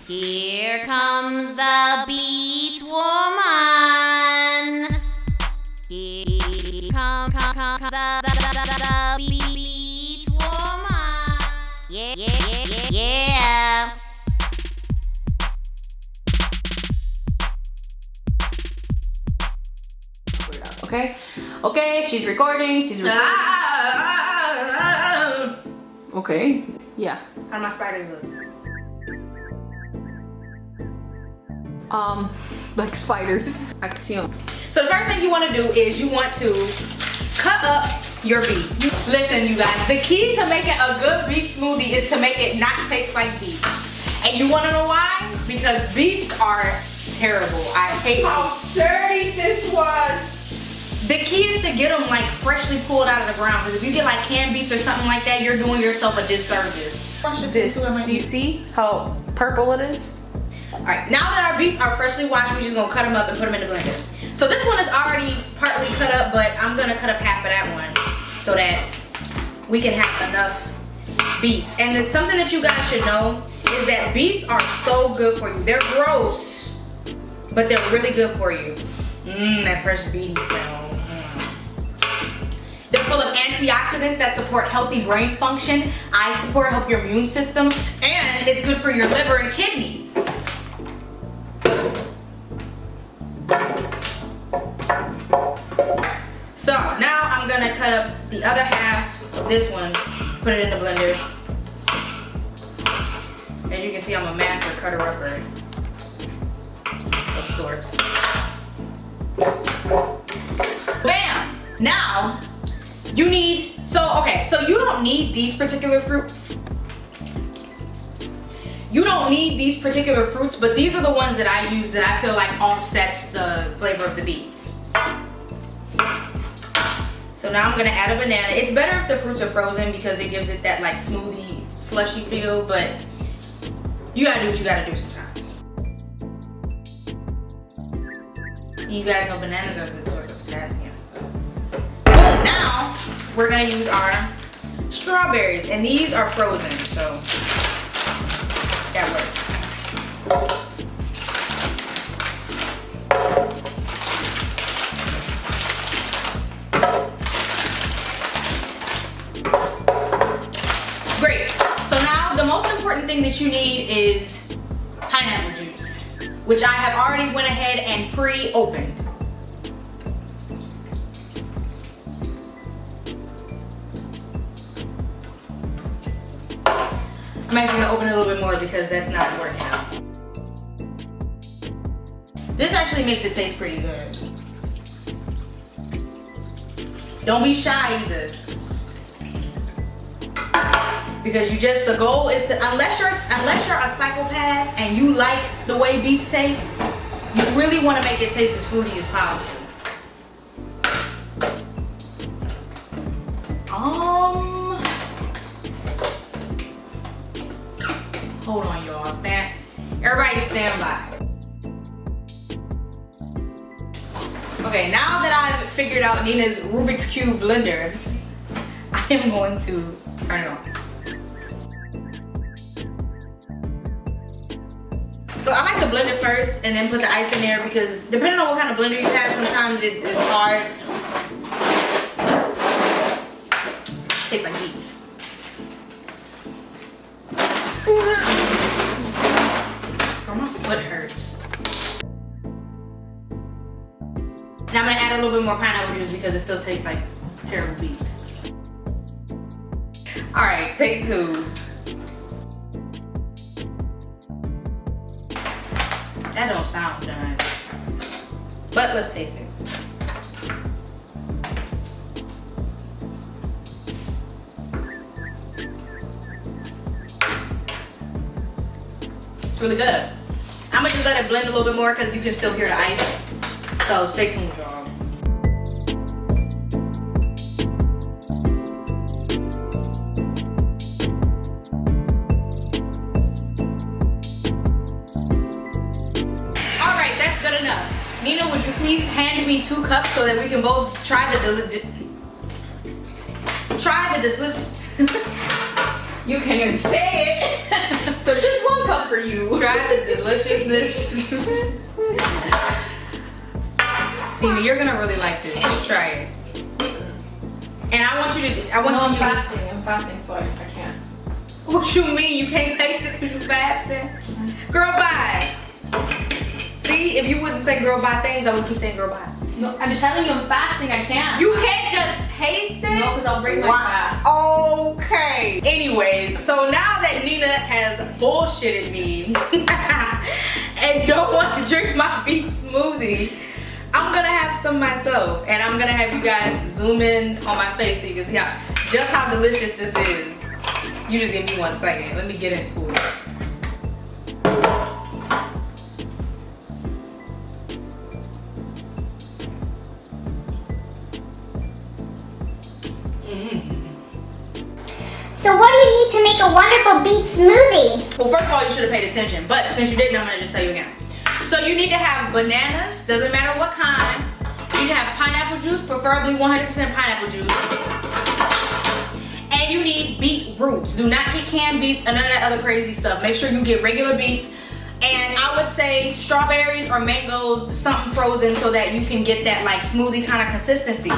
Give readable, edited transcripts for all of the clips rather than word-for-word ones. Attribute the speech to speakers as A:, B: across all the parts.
A: Here comes the Beats woman. Here comes the Beats woman. Yeah.
B: Okay, she's recording. Okay, yeah.
C: How do my spiders look?
B: Like spiders. Acción.
C: So the first thing you want to do is you want to cut up your beet. Listen, you guys, the key to making a good beet smoothie is to make it not taste like beets. And you want to know why? Because beets are terrible. I hate
B: How dirty this was.
C: The key is to get them like freshly pulled out of the ground. Because if you get like canned beets or something like that, you're doing yourself a disservice.
B: Do you see how purple it is?
C: Alright, now that our beets are freshly washed, we're just gonna cut them up and put them in the blender. So this one is already partly cut up, but I'm gonna cut up half of that one so that we can have enough beets. And then something that you guys should know is that beets are so good for you. They're gross, but they're really good for you. That fresh beety smell. They're full of antioxidants that support healthy brain function, eye support, help your immune system, and it's good for your liver and kidneys. So now I'm gonna cut up the other half of this one, put it in the blender. As you can see, I'm a master cutter-upper of sorts. Bam! Now, you need, so you don't need these particular fruits, but these are the ones that I use that I feel like offsets the flavor of the beets. So now I'm gonna add a banana. It's better if the fruits are frozen because it gives it that like smoothie, slushy feel, but you gotta do what you gotta do sometimes. You guys know bananas are a good source of potassium. Boom, now we're gonna use our strawberries, and these are frozen, so that works. Great. So now the most important thing that you need is pineapple juice, which I have already went ahead and pre-opened. I'm actually gonna open it a little bit more because that's not working out. This actually makes it taste pretty good. Don't be shy either. Because the goal is to, unless you're a psychopath and you like the way beets taste, you really want to make it taste as fruity as possible. Hold on, y'all. Everybody stand by. Okay, now that I've figured out Nina's Rubik's Cube blender, I am going to turn it on. So I like to blend it first and then put the ice in there because depending on what kind of blender you have, sometimes it is hard. Tastes like beets. Oh, my foot hurts. And I'm gonna add a little bit more pineapple juice because it still tastes like terrible beets. All right, take two. That don't sound done, but let's taste it. It's really good. I'm gonna just let it blend a little bit more because you can still hear the ice. So stay tuned, y'all. Alright, that's good enough. Nina, would you please hand me 2 cups so that we can both try the delicious. You can't even say it.
B: So just 1 cup for you.
C: Try the deliciousness. Nina, you're gonna really like this. Just try it. And I want you to.
B: I'm fasting. I'm fasting, so I can't.
C: What you mean? You can't taste it because you're fasting? Girl, bye. See, if you wouldn't say girl, bye things, I would keep saying girl, bye.
B: No, I'm just telling you, I'm fasting. I can't.
C: You can't just taste it?
B: No, because I'll break my fast.
C: Okay. Anyways, so now that Nina has bullshitted me and don't want to drink my beet smoothie, I'm gonna have some myself, and I'm gonna have you guys zoom in on my face so you can see just how delicious this is. You just give me 1 second. Let me get into it.
D: So what do you need to make a wonderful beet smoothie?
C: Well, first of all, you should have paid attention, but since you didn't, I'm gonna just tell you again. So you need to have bananas, doesn't matter what kind. You need to have pineapple juice, preferably 100% pineapple juice. And you need beet roots. Do not get canned beets and none of that other crazy stuff. Make sure you get regular beets. And I would say strawberries or mangoes, something frozen so that you can get that like smoothie kind of consistency.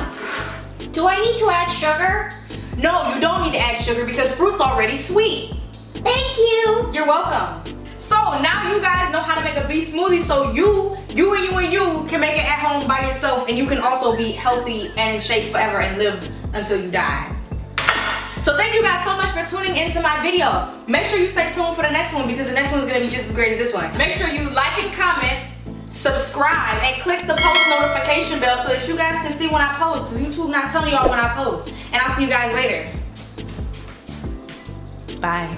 D: Do I need to add sugar?
C: No, you don't need to add sugar because fruit's already sweet.
D: Thank you.
C: You're welcome. So now you guys know how to make a beet smoothie so you can make it at home by yourself, and you can also be healthy and in shape forever and live until you die. So thank you guys so much for tuning into my video. Make sure you stay tuned for the next one because the next one is gonna be just as great as this one. Make sure you like and comment, subscribe, and click the post notification bell so that you guys can see when I post, because YouTube not telling y'all when I post. And I'll see you guys later. Bye.